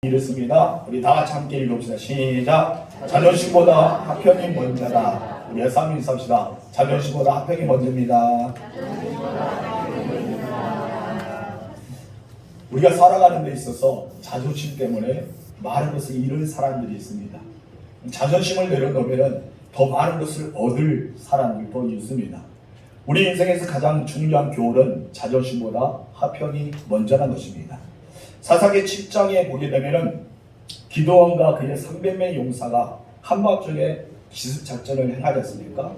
이렇습니다. 우리 다 같이 함께 읽읍시다. 시작. 자존심보다 하평이 먼저다. 우리 여섯 명 인사합시다. 자존심보다 하평이 먼저입니다. 우리가 살아가는 데 있어서 자존심 때문에 많은 것을 잃은 사람들이 있습니다. 자존심을 내려놓으면 더 많은 것을 얻을 사람들도 있습니다. 우리 인생에서 가장 중요한 교훈은 자존심보다 하평이 먼저라는 것입니다. 사사기 7장에 보게 되면은 기드온과 그의 300명의 용사가 한밤중에 기습작전을 행하지 않습니까?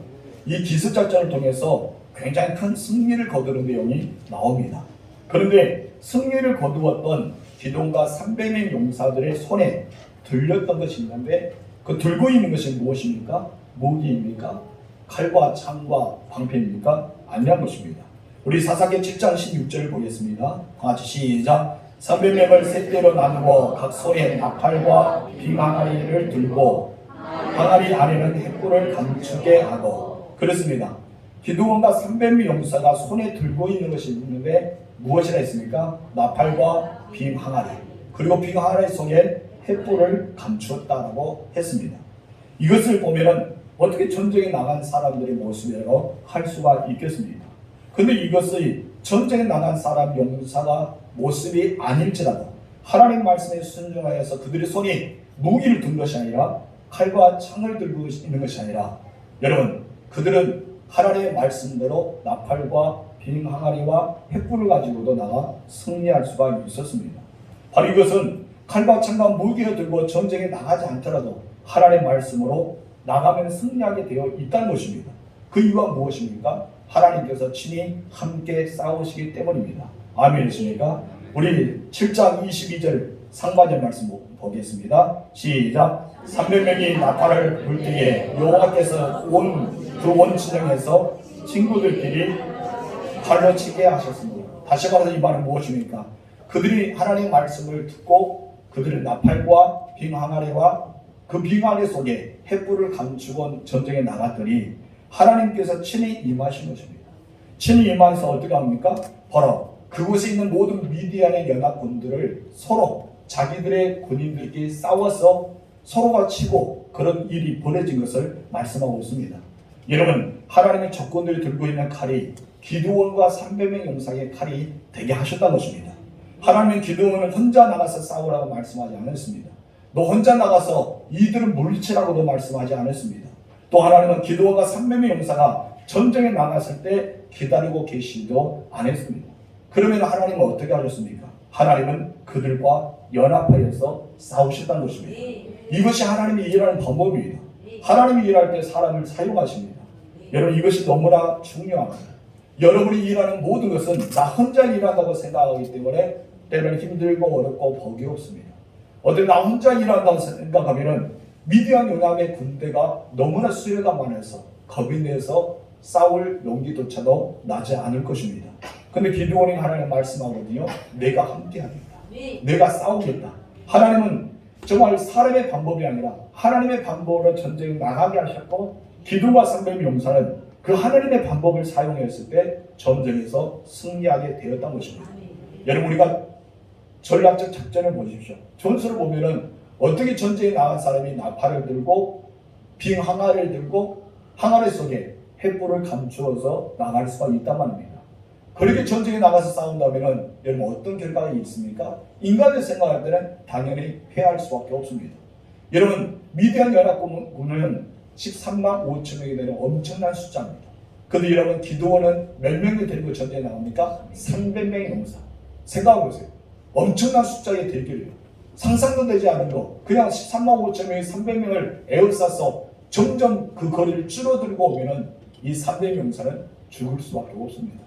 이 기습작전을 통해서 굉장히 큰 승리를 거두는 내용이 나옵니다. 그런데 승리를 거두었던 기드온과 300명 용사들의 손에 들렸던 것이 있는데 그 들고 있는 것이 무엇입니까? 무기입니까? 칼과 창과 방패입니까? 아니란 것입니다. 우리 사사기 7장 16절을 보겠습니다. 같이 시작. 300명을 세 대로 나누어 각 손에 나팔과 빙 항아리를 들고 항아리 안에는 횃불을 감추게 하고 그렇습니다. 기드온과 300명 용사가 손에 들고 있는 것이 있는데 무엇이라 했습니까? 나팔과 빙 항아리 그리고 빙 항아리 속에 횃불을 감추었다라고 했습니다. 이것을 보면은 어떻게 전쟁에 나간 사람들의 모습이라고 할 수가 있겠습니까? 근데 이것이 전쟁에 나간 사람 용사가 모습이 아닐지라도 하나님 말씀에 순종하여서 그들의 손이 무기를 든 것이 아니라 칼과 창을 들고 있는 것이 아니라 여러분 그들은 하나님의 말씀대로 나팔과 빙 항아리와 횃불을 가지고도 나가 승리할 수가 있었습니다. 바로 이것은 칼과 창과 무기를 들고 전쟁에 나가지 않더라도 하나님의 말씀으로 나가면 승리하게 되어 있다는 것입니다. 그 이유가 무엇입니까? 하나님께서 친히 함께 싸우시기 때문입니다. 아멘이십니까? 우리 7장 22절 상반절 말씀 보겠습니다. 시작. 300명이 나팔을 불 때에 여호와께서 온 그 원진영에서 친구들끼리 칼로 치게 하셨습니다. 다시 말해서 이 말은 무엇입니까? 그들이 하나님의 말씀을 듣고 그들의 나팔과 빙 항아리와 그 빙 항아리 속에 횃불을 감추고 전쟁에 나갔더니 하나님께서 친히 임하신 것입니다. 친히 임하셔서 어떻게 합니까? 바로 그곳에 있는 모든 미디안의 연합군들을 서로 자기들의 군인들끼리 싸워서 서로가 치고 그런 일이 벌어진 것을 말씀하고 있습니다. 여러분 하나님의 적군들이 들고 있는 칼이 기드온과 300명 용사의 칼이 되게 하셨다는 것입니다. 하나님은 기드온을 혼자 나가서 싸우라고 말씀하지 않았습니다. 너 혼자 나가서 이들을 물리치라고도 말씀하지 않았습니다. 또 하나님은 기드온과 300명 용사가 전쟁에 나갔을 때 기다리고 계시지도 않았습니다. 그러면 하나님은 어떻게 하셨습니까? 하나님은 그들과 연합하여서 싸우셨다는 것입니다. 이것이 하나님이 일하는 방법입니다. 하나님이 일할 때 사람을 사용하십니다. 여러분 이것이 너무나 중요합니다. 여러분이 일하는 모든 것은 나 혼자 일한다고 생각하기 때문에 때로는 힘들고 어렵고 벅이 없습니다. 어때 나 혼자 일한다고 생각하면 미디안 연합의 군대가 너무나 수요가 많아서 겁이 내서 싸울 용기조차도 나지 않을 것입니다. 근데 기드온이 하나님 말씀하거든요. 내가 함께 하겠다. 내가 싸우겠다. 하나님은 정말 사람의 방법이 아니라 하나님의 방법으로 전쟁에 나가게 하셨고 기드온과 300명 용사는 그 하나님의 방법을 사용했을 때 전쟁에서 승리하게 되었던 것입니다. 여러분 우리가 전략적 작전을 보십시오. 전술을 보면은 어떻게 전쟁에 나간 사람이 나팔을 들고 빙 항아리를 들고 항아리 속에 횃불을 감추어서 나갈 수가 있단 말입니다. 그렇게 전쟁에 나가서 싸운다면 여러분 어떤 결과가 있습니까? 인간의 생각할 때는 당연히 패할 수밖에 없습니다. 여러분 미디안 연합군은 13만 5천 명이 되는 엄청난 숫자입니다. 그런데 여러분 기드온은 몇 명이 데리고 전쟁에 나갑니까? 300명의 용사. 생각해보세요. 엄청난 숫자의 대결이에요. 상상도 되지 않은 거. 그냥 13만 5천 명이 300명을 에워싸서 점점 그 거리를 줄어들고 오면은 이 300명 용사는 죽을 수밖에 없습니다.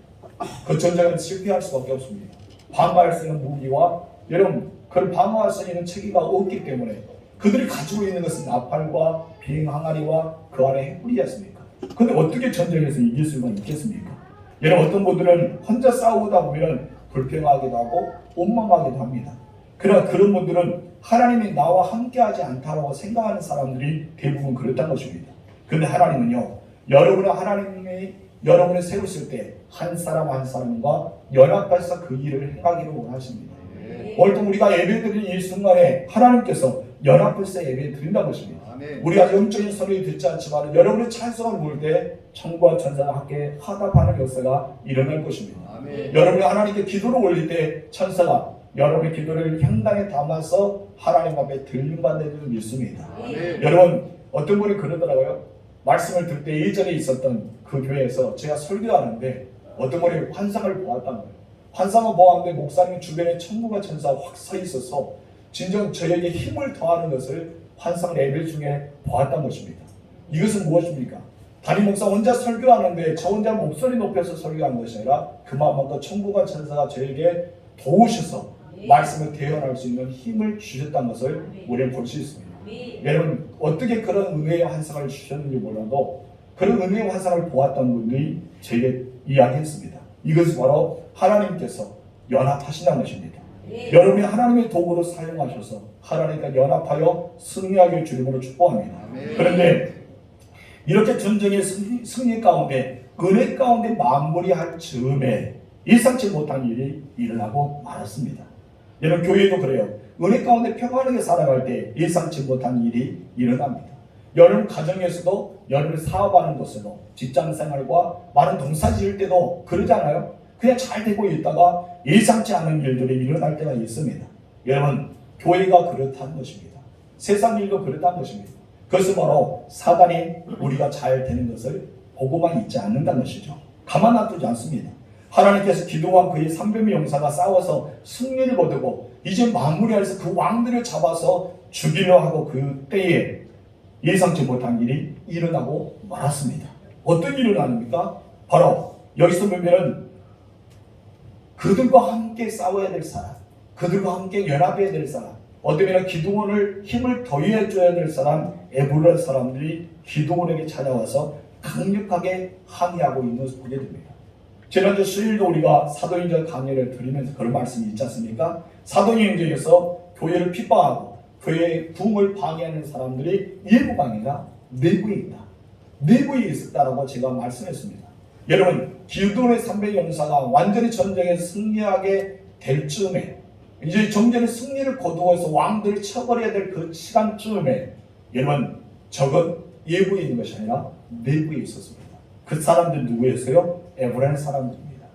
그 전쟁은 실패할 수밖에 없습니다. 방어할 수 있는 무기와 여러분 그걸 방어할 수 있는 체계가 없기 때문에 그들이 가지고 있는 것은 나팔과 빙 항아리와 그 안에 횃불이었습니까? 근데 어떻게 전쟁에서 이길 수가 있겠습니까? 여러분 어떤 분들은 혼자 싸우다 보면 불평하기도 하고 원망하기도 합니다. 그러나 그런 분들은 하나님이 나와 함께하지 않다고 생각하는 사람들이 대부분 그렇다는 것입니다. 그런데 하나님은요, 하나님이 여러분을 세우실 때 한 사람 한 사람과 연합해서 그 일을 행하기를 원하십니다. 오늘 또 우리가 예배드리는 이 순간에 하나님께서 연합해서 예배 드린다는 것입니다. 우리가 영적인 소리를 듣지 않지만 여러분의 찬송을 부를 때 천국과 천사가 함께 화답하는 역사가 일어날 것입니다. 여러분이 하나님께 기도를 올릴 때 천사가 여러분의 기도를 향단에 담아서 하나님 앞에 들림받는 줄 믿습니다. 여러분 어떤 분이 그러더라고요. 말씀을 들 때 예전에 있었던 그 교회에서 제가 설교하는데 어떤 분이 환상을 보았다는 거예요. 환상을 보았는데 목사님 주변에 천국과 천사가 확 서 있어서 진정 저에게 힘을 더하는 것을 환상 예배 중에 보았던 것입니다. 이것은 무엇입니까? 담임 목사 혼자 설교하는데 저 혼자 목소리 높여서 설교한 것이 아니라 그만큼 천국과 천사가 저에게 도우셔서 말씀을 대언할 수 있는 힘을 주셨다는 것을 우리는 볼 수 있습니다. 여러분 어떻게 그런 은혜의 환상을 주셨는지 몰라도 그런 은혜의 환상을 보았던 분들이 저에게 이야기했습니다. 이것이 바로 하나님께서 연합하신다는 것입니다. 여러분이 하나님의 도구로 사용하셔서 하나님과 연합하여 승리하게 주님으로 축복합니다. 그런데 이렇게 전쟁의 승리 가운데 은혜 가운데 마무리할 즈음에 예상치 못한 일이 일어나고 말았습니다. 여러분 교회도 그래요. 은혜 가운데 평안하게 살아갈 때 예상치 못한 일이 일어납니다. 여러분 가정에서도 여러분 사업하는 곳에도 직장생활과 많은 농사 지을 때도 그러잖아요. 그냥 잘 되고 있다가 예상치 않은 일들이 일어날 때가 있습니다. 여러분 교회가 그렇다는 것입니다. 세상 일도 그렇다는 것입니다. 그것은 바로 사단이 우리가 잘 되는 것을 보고만 있지 않는다는 것이죠. 가만 놔두지 않습니다. 하나님께서 기도와 그의 300명 용사가 싸워서 승리를 거두고 이제 마무리해서 그 왕들을 잡아서 죽이려 하고 그 때에 예상치 못한 일이 일어나고 말았습니다. 어떤 일이 일어납니까? 바로 여기서 보면은 그들과 함께 싸워야 될 사람, 그들과 함께 연합해야 될 사람, 어쩌면 기드온을 힘을 더해 줘야 될 사람, 에브론 사람들이 기드온에게 찾아와서 강력하게 항의하고 있는 것을 보게 됩니다. 지난주 수요일도 우리가 사도행전 강의를 드리면서 그런 말씀이 있지 않습니까? 사도행전에서 교회를 핍박하고 교회의 부흥을 방해하는 사람들이 일부가 아니라 내부에 있다. 내부에 있었다라고 제가 말씀했습니다. 여러분 기드온의 300 용사가 완전히 전쟁에 승리하게 될 즈음에 이제 전쟁의 승리를 거두어서 왕들을 쳐버려야 될 그 시간쯤에 여러분 적은 예부에 있는 것이 아니라 내부에 있었습니다. 그 사람들 누구였어요? 에브라임 사람들입니다.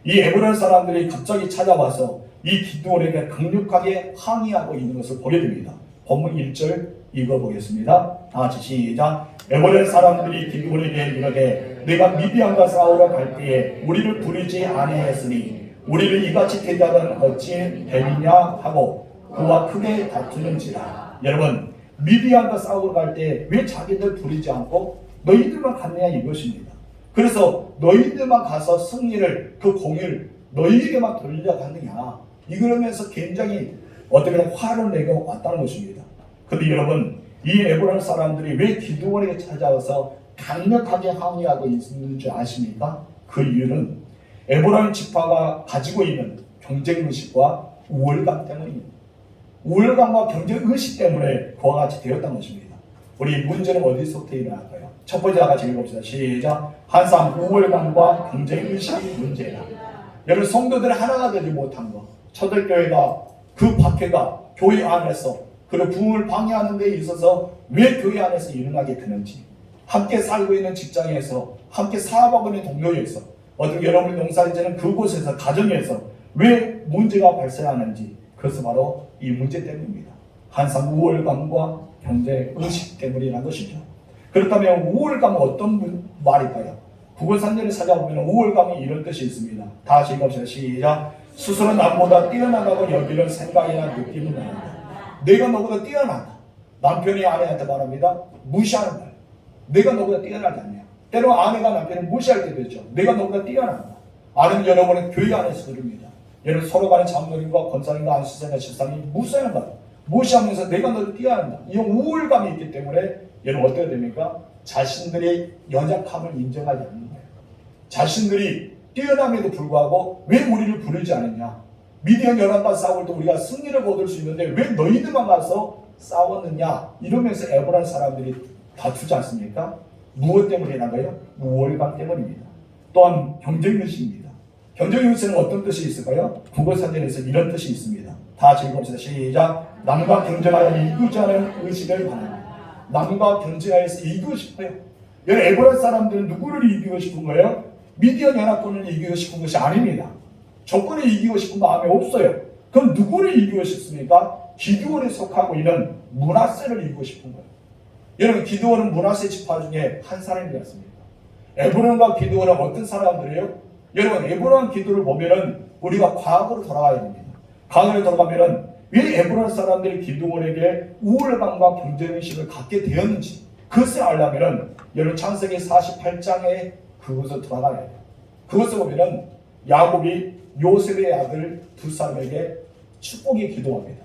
이 에브라임 사람들이 갑자기 찾아와서 이 기드온에게 강력하게 항의하고 있는 것을 보게 됩니다. 본문 1절 읽어보겠습니다. 다 같이 시작. 에브라임 사람들이 기드온에게 이르되 내가 미디안과 싸우러 갈 때에 우리를 부르지 아니하였으니 우리를 이같이 대답은 어찌 되느냐 하고 그와 크게 다투는지라. 여러분 미디안과 싸우러 갈 때 왜 자기들 부르지 않고 너희들만 갔느냐 이것입니다. 그래서 너희들만 가서 승리를 그 공을 너희에게만 돌려갔느냐 이러면서 굉장히 어떻게 화를 내고 왔다는 것입니다. 그런데 여러분 이 에브라임 사람들이 왜 기드온에게 찾아와서 강력하게 항의하고 있는 줄 아십니까? 그 이유는 에브라임 지파가 가지고 있는 경쟁의식과 우월감 때문입니다. 우월감과 경쟁의식 때문에 그와 같이 되었던 것입니다. 우리 문제는 어디서부터 일어날까요? 첫 번째 같이 읽어봅시다. 시작. 항상 우월감과 경쟁의식이 문제다. 여러분 성도들 하나가 되지 못한 것. 초대교회가 그 박해가 교회 안에서 그리고 부흥을 방해하는 데 있어서 왜 교회 안에서 일어나게 되는지, 함께 살고 있는 직장에서 함께 사업하고 있는 동료에서 어떤 여러분이 농사짓는 그곳에서 가정에서 왜 문제가 발생하는지 그것은 바로 이 문제 때문입니다. 항상 우월감과 경쟁의식 때문이라는 것이죠. 그렇다면 우월감은 어떤 말일까요? 국어산전을 찾아보면 우월감이 이런 뜻이 있습니다. 다시 읽어봅시다. 시작. 스스로 남보다 뛰어나다고 여기는 생각이나 느낌이 나는다. 내가 너보다 뛰어나다. 남편이 아내한테 말합니다. 무시하는 거예요. 내가 너보다 뛰어나지 않냐. 때로 아내가 남편을 무시할 때도 있죠. 내가 너보다 뛰어난다. 아니면 여러분은 교회 안에서 그럽니다. 여러분 서로 간의 장로님과 권사님과 안수생과 집사님이 무시하는 거예요. 무시하면서 내가 너를 뛰어난다. 이런 우월감이 있기 때문에 여러분 어떻게 됩니까? 자신들의 연약함을 인정하지 않는 거예요. 자신들이 뛰어남에도 불구하고 왜 우리를 부르지 않느냐. 미디안 연합과 싸울 때 우리가 승리를 거둘 수 있는데 왜 너희들만 가서 싸웠느냐. 이러면서 에브라임 사람들이 다투지 않습니까? 무엇 때문에 나가요? 우월감 때문입니다. 또한 경쟁의식입니다. 경쟁의식은 어떤 뜻이 있을까요? 국어사전에서 이런 뜻이 있습니다. 다 같이 읽어봅시다. 시작. 남과 경쟁하여 이기지 않은 의식을 바랍니다. 남과 경쟁하여서 이기고 싶어요. 여기 에브라 사람들은 누구를 이기고 싶은 거예요? 미디안 연합군을 이기고 싶은 것이 아닙니다. 조건에 이기고 싶은 마음이 없어요. 그럼 누구를 이기고 싶습니까? 기드온에 속하고 있는 므낫세를 이기고 싶은 거예요. 여러분, 기드온은 므낫세 지파 중에 한 사람이었습니다. 에브론과 기드온은 어떤 사람들이에요? 여러분, 에브론 기드를 보면은 우리가 과거로 돌아가야 됩니다. 과거로 돌아가면은 왜 에브론 사람들이 기드온에게 우월감과 경쟁의식을 갖게 되었는지 그것을 알려면은 여러분 창세기 48장에 그것을 돌아가야 돼요. 그것을 보면은 야곱이 요셉의 아들 두 사람에게 축복의 기도합니다.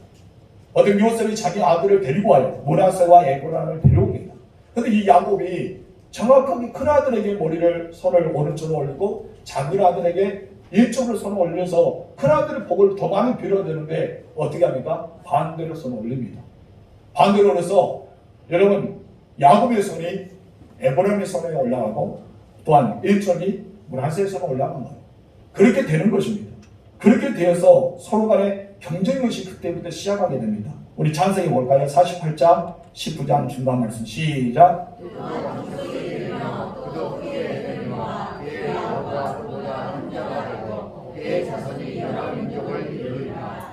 어떤 요셉이 자기 아들을 데리고 와요. 므낫세와 에브론을 데려옵니다. 그런데 이 야곱이 정확하게 큰 아들에게 손을 오른쪽으로 올리고 작은 아들에게 이쪽으로 손을 올려서 큰 아들의 복을 더 많이 빌어야 되는데 어떻게 합니까? 반대로 손을 올립니다. 반대로 올려서 여러분 야곱의 손이 에브론의 손에 올라가고 또한 일쪽이 므낫세의 손에 올라간 거예요. 그렇게 되는 것입니다. 그렇게 되어서 서로 간의 경쟁의식이 그때부터 시작하게 됩니다. 우리 창세기 볼까요? 48장 19장 중간 말씀 시작.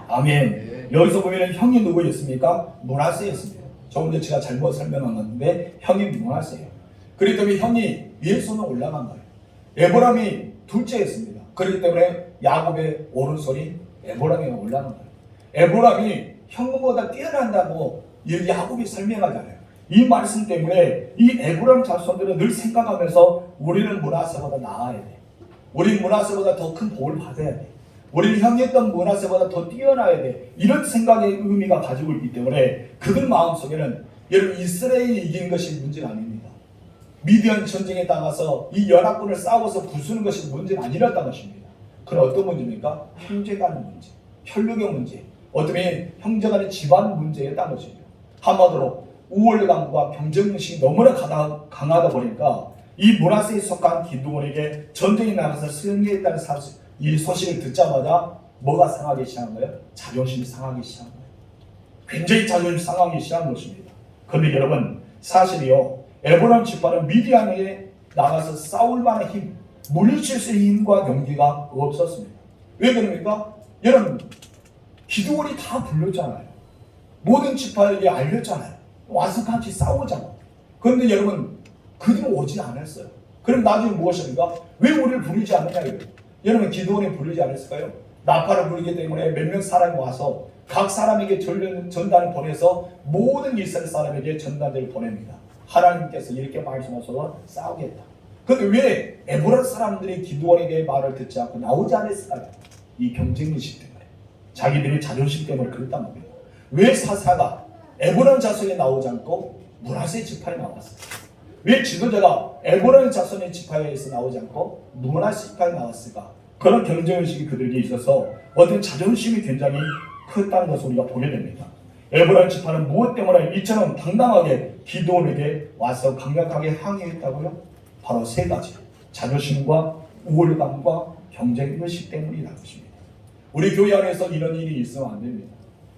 아멘. 여기서 보면 형이 누구였습니까? 므낫세였습니다. 조금 전에 제가 잘못 설명한 건데 형이 므낫세예요. 그렇기 때문에 형이 위에 손에 올라간 거예요. 에브람이 둘째였습니다. 그렇기 때문에 야곱의 오른손이 에브람에 올라간 거예요. 에브람이 형보다 뛰어난다고 야곱이 설명하잖아요. 이 말씀 때문에 이 에브람 자손들은 늘 생각하면서 우리는 므낫세보다 나아야 돼. 우리는 므낫세보다 더 큰 복을 받아야 돼. 우리는 형이었던 므낫세보다 더 뛰어나야 돼. 이런 생각의 의미가 가지고 있기 때문에 그들 마음속에는 여러분 이스라엘이 이긴 것이 문제가 아닙니다. 미디안 전쟁에 나가서 이 연합군을 싸워서 부수는 것이 문제는 아니었던 것입니다. 그럼 어떤 문제입니까? 형제간의 문제, 혈육의 문제, 어쩌면 형제간의 집안 문제였던 것이죠. 한마디로 우월감과 경쟁의식이 너무나 강하다 보니까 이 므낫세에 속한 기드온에게 전쟁에 나가서 승리했다는 이 소식을 듣자마자 뭐가 상하기 시작한 거예요? 자존심이 상하기 시작한 거예요. 굉장히 자존심이 상하기 시작한 것입니다. 그런데 여러분 사실이요, 에브론 지파는 미디안에 나가서 싸울 만한 힘, 물리칠 수 있는 힘과 용기가 없었습니다. 왜 그럽니까? 여러분 기드온이 다 불렀잖아요. 모든 지파에게 알렸잖아요. 와서 같이 싸우자고. 그런데 여러분 그들은 오지 않았어요. 그럼 나중에 무엇입니까? 왜 우리를 부르지 않느냐 이거예요. 여러분 기드온이 부르지 않았을까요? 나팔을 부르기 때문에 몇 명 사람이 와서 각 사람에게 전단을 보내서 모든 이스라엘 사람에게 전단들을 보냅니다. 하나님께서 이렇게 말씀하셔서 싸우겠다. 그런데 왜 에브론 사람들이 기드온에게 말을 듣지 않고 나오지 않았을까요? 이 경쟁의식 때문에. 자기들의 자존심 때문에 그랬단 말이에요. 왜 사사가 에브론 자손이 나오지 않고 므낫세 지파에 나왔을까? 왜 지도자가 에브론 자손의 지파에서 나오지 않고 므낫세 지파에 나왔을까? 그런 경쟁의식이 그들에게 있어서 어떤 자존심이 굉장히 컸다는 것을 우리가 보게 됩니다. 에브론 지파는 무엇 때문에 이처럼 당당하게 기드온에게 와서 강력하게 항의했다고요? 바로 세 가지. 자존심과 우월감과 경쟁의식 때문이라는 것입니다. 우리 교회 안에서 이런 일이 있으면 안 됩니다.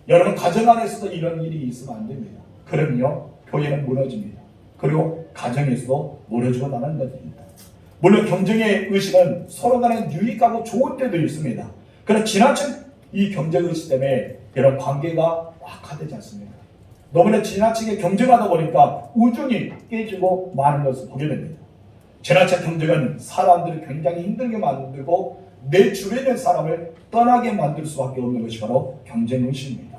여러분 가정 안에서도 이런 일이 있으면 안 됩니다. 그러면요 교회는 무너집니다. 그리고 가정에서도 무너지고 나는 것입니다. 물론 경쟁의 의식은 서로 간에 유익하고 좋은 때도 있습니다. 그러나 지나친 이 경쟁의식 때문에 이런 관계가 악화되지 않습니까? 너무나 지나치게 경쟁하다 보니까 우정이 깨지고 많은 것을 보게 됩니다. 지나친 경쟁은 사람들을 굉장히 힘들게 만들고 내 주변에 있는 사람을 떠나게 만들 수밖에 없는 것이 바로 경쟁의식입니다.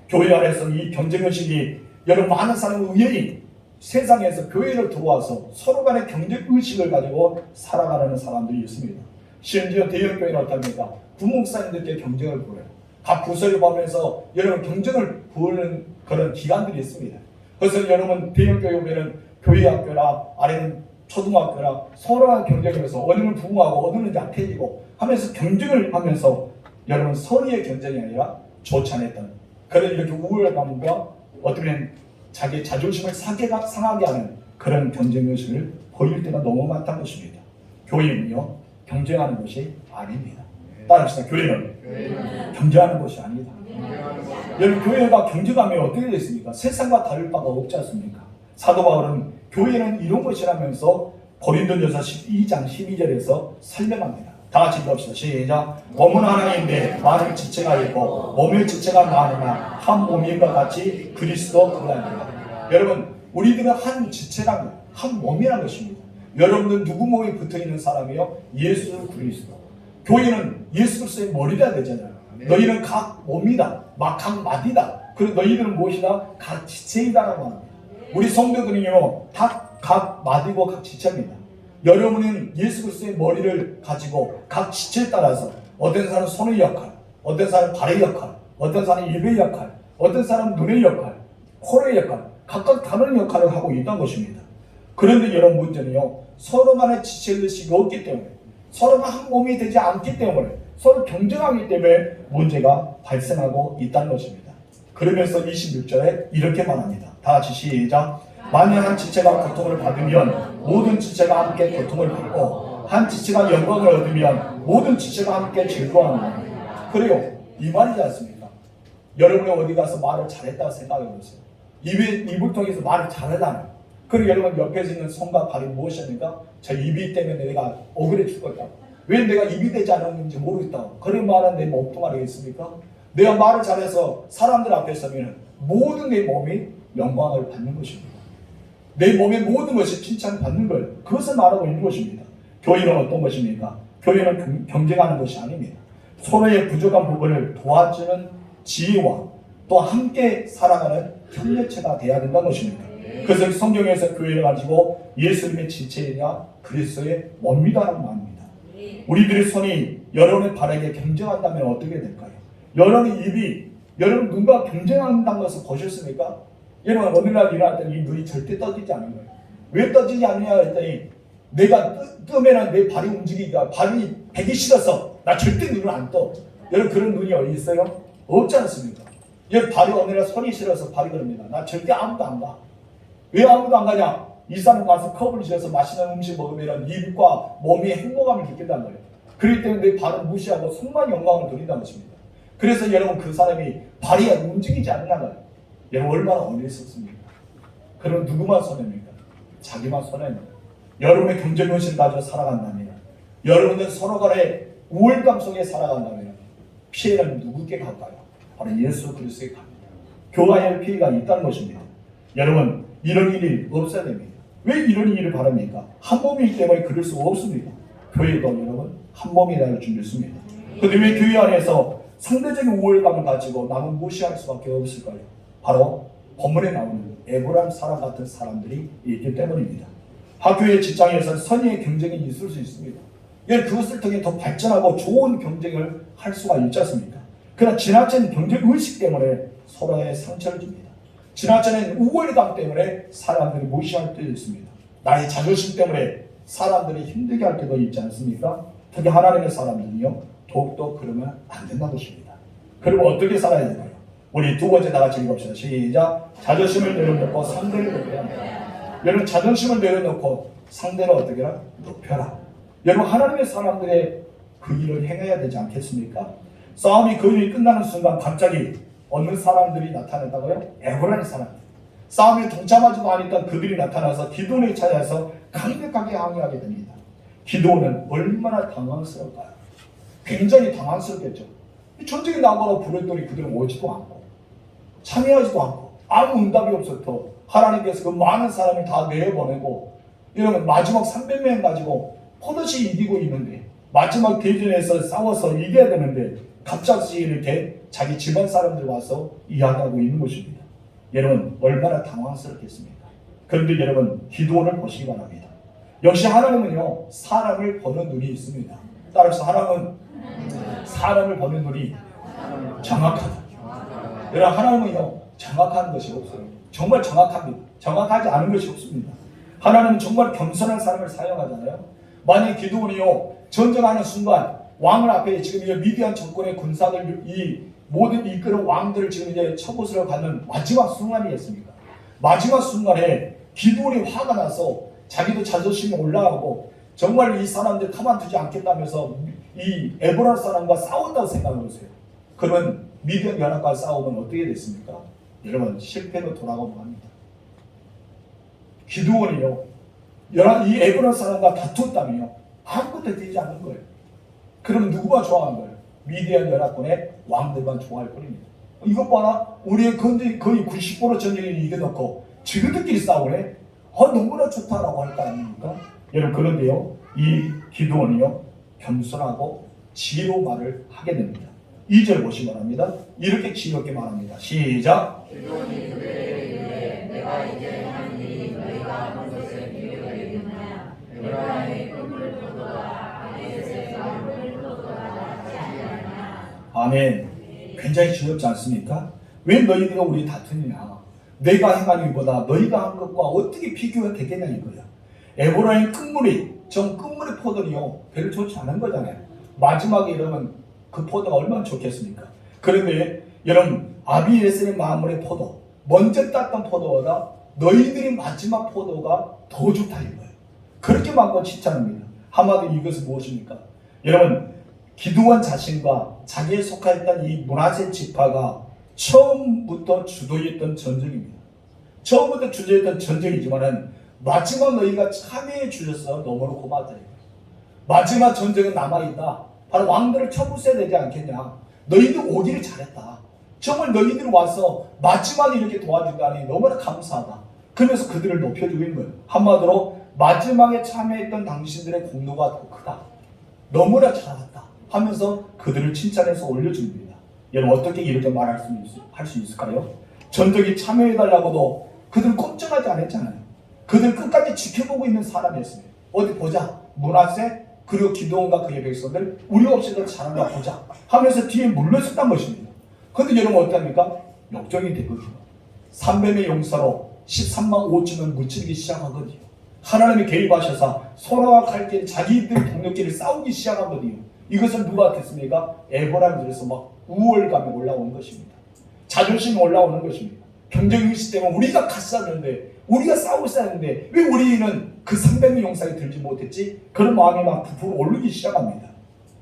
교회 안에서 이 경쟁의식이 여러분 많은 사람은 의외의 세상에서 교회를 들어와서 서로 간의 경쟁의식을 가지고 살아가는 사람들이 있습니다. 심지어 대형교회는 어떻습니까? 부목사님들께 경쟁을 부려요. 각 부서를 보면서 여러분 경쟁을 부르는 그런 기관들이 있습니다. 그래서 여러분 대형교회 오면은 교회학교나 아니면 초등학교나 서로 간 경쟁에서 어디는 부흥하고 어디는 약해지고 하면서 경쟁을 하면서 여러분 선의의 경쟁이 아니라 좋지 않았던 그런 이렇게 우월감과 어쩌면 자기 자존심을 상하게 하는 그런 경쟁의식을 보일 때가 너무 많다는 것입니다. 교회는요 경쟁하는 것이 아닙니다. 따라합시다. 교회는 경쟁하는 것이 아니다. 여러분, 교회가 경쟁함이 어떻게 되어 있습니까? 세상과 다를 바가 없지 않습니까? 사도 바울은 교회는 이런 것이라면서 고린도전서 12장 12절에서 설명합니다. 다 같이 읽읍시다. 시작. 몸은 하나인데 많은 지체가 있고 몸의 지체가 많으나 한 몸인과 같이 그리스도 그리스도라. 여러분, 우리들은 한 지체란 한 몸이란 것입니다. 여러분들 누구 몸에 붙어있는 사람이요? 예수 그리스도. 교회는 예수 그리스도의 머리가 되잖아요. 너희는 각 몸이다, 각 마디다. 그리고 너희들은 무엇이다? 각 지체이다라고 합니다. 우리 성도들은요, 각 마디고 각 지체입니다. 여러분은 예수 그리스도의 머리를 가지고 각 지체에 따라서 어떤 사람은 손의 역할, 어떤 사람은 발의 역할, 어떤 사람은 입의 역할, 어떤 사람은 눈의 역할, 코의 역할, 각각 다른 역할을 하고 있다는 것입니다. 그런데 여러분, 문제는요, 서로 간의 지체의식이 없기 때문에, 서로가 한 몸이 되지 않기 때문에, 서로 경쟁하기 때문에 문제가 발생하고 있다는 것입니다. 그러면서 26절에 이렇게 말합니다. 다 같이 시작. 만약 한 지체가 고통을 받으면 모든 지체가 함께 고통을 받고, 한 지체가 영광을 얻으면 모든 지체가 함께 즐거워합니다. 그래요, 이 말이지 않습니까? 여러분이 어디 가서 말을 잘했다고 생각해 보세요. 입을 통해서 말을 잘하잖아요. 그리고 여러분 옆에 있는 손과 발이 무엇입니까? 저 입이 때문에 내가 억울해 죽었다고. 왜 내가 입이 되지 않았는지 모르겠다고. 그런 말은 내 몸뚱아리겠습니까? 내가 말을 잘해서 사람들 앞에 서면 모든 내 몸이 영광을 받는 것입니다. 내 몸의 모든 것이 칭찬받는 거예요. 그것을 말하고 있는 것입니다. 교회는 어떤 것입니까? 교회는 경쟁하는 것이 아닙니다. 서로의 부족한 부분을 도와주는 지혜와 또 함께 살아가는 협력체가 되어야 된다는 것입니다. 그래서 성경에서 교회를 가지고 예수님의 지체이냐 그리스도의 몸이다라고 말합니다. 우리들의 손이 여러분의 발에게 경쟁한다면 어떻게 될까요? 여러분의 입이 여러분 눈과 경쟁한다는 것을 보셨습니까? 여러분, 어느 날 일어났더니 이 눈이 절대 떠지지 않은 거예요. 왜 떠지지 않느냐 했더니 내가 뜨면은 내 발이 움직이니까 발이 배기 싫어서 나 절대 눈을 안 떠. 여러분, 그런 눈이 어디 있어요? 없지 않습니까? 여러분, 발이 어느 날 손이 싫어서 발이 그럽니다. 나 절대 아무도 안 가. 왜 아무도 안 가냐? 이 사람 가서 컵을 쥐어서 맛있는 음식 먹으면 입과 몸이 행복감을 느낀다는 거예요. 그렇기 때문에 내 발은 무시하고 손만 영광을 돌린다는 것입니다. 그래서 여러분, 그 사람이 발이 움직이지 않는 거예요. 여러분, 얼마나 어리석습니까? 그럼 누구만 손해입니까? 자기만 손해입니다. 여러분의 경쟁의식을 가지고 살아간다면, 여러분들 서로 간에 우월감 속에 살아간다면 피해는 누구께 갈까요? 바로 예수 그리스도에 갑니다. 교회에 피해가 있다는 것입니다. 여러분, 이런 일이 없어야 됩니다. 왜 이런 일을 바랍니까? 한 몸이기 때문에 그럴 수 없습니다. 교회도 여러분 한 몸이라는 줄 믿습니다. 그런데 왜 교회 안에서 상대적인 우월감을 가지고 남을 무시할 수밖에 없을까요? 바로 본문에 나오는 에브라임 사람 같은 사람들이 있기 때문입니다. 학교의 직장에서 선의의 경쟁이 있을 수 있습니다. 그것을 통해 더 발전하고 좋은 경쟁을 할 수가 있지 않습니까? 그러나 지나친 경쟁 의식 때문에 서로의 상처를 줍니다. 지나치는 우월감 때문에 사람들이 무시할 때도 있습니다. 나의 자존심 때문에 사람들이 힘들게 할 때도 있지 않습니까? 특히 하나님의 사람들은요, 더욱더 그러면 안 된다는 것입니다. 그리고 어떻게 살아야 되나요? 우리 두 번째 다 같이 읽읍시다. 시작. 자존심을 내려놓고 상대를 높여라. 여러분, 자존심을 내려놓고 상대를 어떻게 해라? 높여라. 여러분, 하나님의 사람들의 그 일을 행해야 되지 않겠습니까? 싸움이 그 일이 끝나는 순간 갑자기 어느 사람들이 나타났다고요? 에브라임 사람. 싸움에 동참하지도 않았던 그들이 나타나서 기드온을 찾아서 강력하게 항의하게 됩니다. 기드온은 얼마나 당황스러울까요? 굉장히 당황스럽겠죠. 전쟁이 나거나 부르더니 그들은 오지도 않고 참여하지도 않고 아무 응답이 없어서 하나님께서 그 많은 사람을 다 내보내고 이러면 마지막 300명 가지고 포도시 이기고 있는데 마지막 대전에서 싸워서 이겨야 되는데 갑자기 이렇게 자기 집안 사람들 와서 이야기하고 있는 것입니다. 여러분, 얼마나 당황스럽겠습니까? 그런데 여러분, 기도원을 보시기 바랍니다. 역시 하나님은요, 사람을 보는 눈이 있습니다. 따라서 하나님은 사람을 보는 눈이 정확하다. 여러분, 하나님은요, 정확한 것이 없어요. 정말 정확합니다. 정확하지 않은 것이 없습니다. 하나님은 정말 겸손한 사람을 사용하잖아요. 만약 기도원이요, 전쟁하는 순간 왕을 앞에 지금 이제 미디안 정권의 군사들 이 모든 이끄는 왕들을 지금 이제 처부수러 가는 마지막 순간이었습니까? 마지막 순간에 기드온이 화가 나서 자기도 자존심이 올라가고 정말 이 사람들 가만두지 않겠다면서 이 에브라 사람과 싸웠다고 생각해보세요. 그러면 미디안 연합과 싸우면 어떻게 됐습니까? 여러분 실패로 돌아가고 합니다. 기드온이요, 이 에브라 사람과 다투었다면요 아무것도 되지 않는 거예요. 그러면 누구가 좋아하는 거예요? 미디안 연합군의 왕들만 좋아할 뿐입니다. 이것 봐라, 우리의 거의 90% 전쟁을 이겨놓고 지그들끼리 싸우네. 너무나 좋다라고 할 거 아닙니까? 여러분 그런데요, 이 기드온이요 겸손하고 지혜로 말을 하게 됩니다. 2절 보시기 바랍니다. 이렇게 지혜롭게 말합니다. 시작. 기드온이 그들에게 이르되 내가 이제 한 일이 너희가 한 것을 비교가 되겠느냐. 에브라임의 끈물 포도가 아비에셋의 끈물 포도가 같지 아니하냐. 아멘. 굉장히 지혜롭지 않습니까? 왜 너희들과 우리 다투느냐. 내가 행한 일보다 너희가 한 것과 어떻게 비교가 되겠냐 이거야. 에브라임 끝물이, 끝물의 포도는요 별로 좋지 않은 거잖아요. 마지막에 이러면 그 포도가 얼마나 좋겠습니까? 그런데 여러분 아비에셀의 마물의 포도, 먼저 땄던 포도보다 너희들의 마지막 포도가 더 좋다 이거예요. 그렇게 만건 칭찬입니다. 한마디로 이것은 무엇입니까? 여러분 기드온 자신과 자기에 속하였던 이 므낫세 지파가 처음부터 주도했던 전쟁입니다. 처음부터 주도했던 전쟁이지만은 마지막 너희가 참여해 주셔서 너무나 고맙다. 마지막 전쟁은 남아있다. 바로 왕들을 쳐부숴야 되지 않겠냐. 너희들 오기를 잘했다. 정말 너희들 와서 마지막에 이렇게 도와준다니 너무나 감사하다. 그러면서 그들을 높여주고 있는 거예요. 한마디로 마지막에 참여했던 당신들의 공로가 더 크다. 너무나 잘했다 하면서 그들을 칭찬해서 올려줍니다. 여러분 어떻게 이렇게 말할 수 있을까요? 전쟁에 참여해달라고도 그들은 꼼짝하지 않았잖아요. 그들 끝까지 지켜보고 있는 사람이었습니다. 어디 보자. 므낫세 그리고 기드온과 그의 백성들 우리 없이도 잘한다 보자 하면서 뒤에 물러섰단 것입니다. 그런데 여러분 어떡합니까? 역적이 되거든요. 300명의 용사로 13만 5천을 무찌르기 시작하거든요. 하나님이 개입하셔서 소나와 칼길 자기들 동료끼리 싸우기 시작하거든요. 이것은 누가 됐습니까? 에브라임들에서 막 우월감이 올라오는 것입니다. 자존심이 올라오는 것입니다. 경쟁의식 때문에 우리가 갔었는데 우리가 싸웠었는데 왜 우리는 그 300명 용사에 들지 못했지? 그런 마음이 막 부풀어 오르기 시작합니다.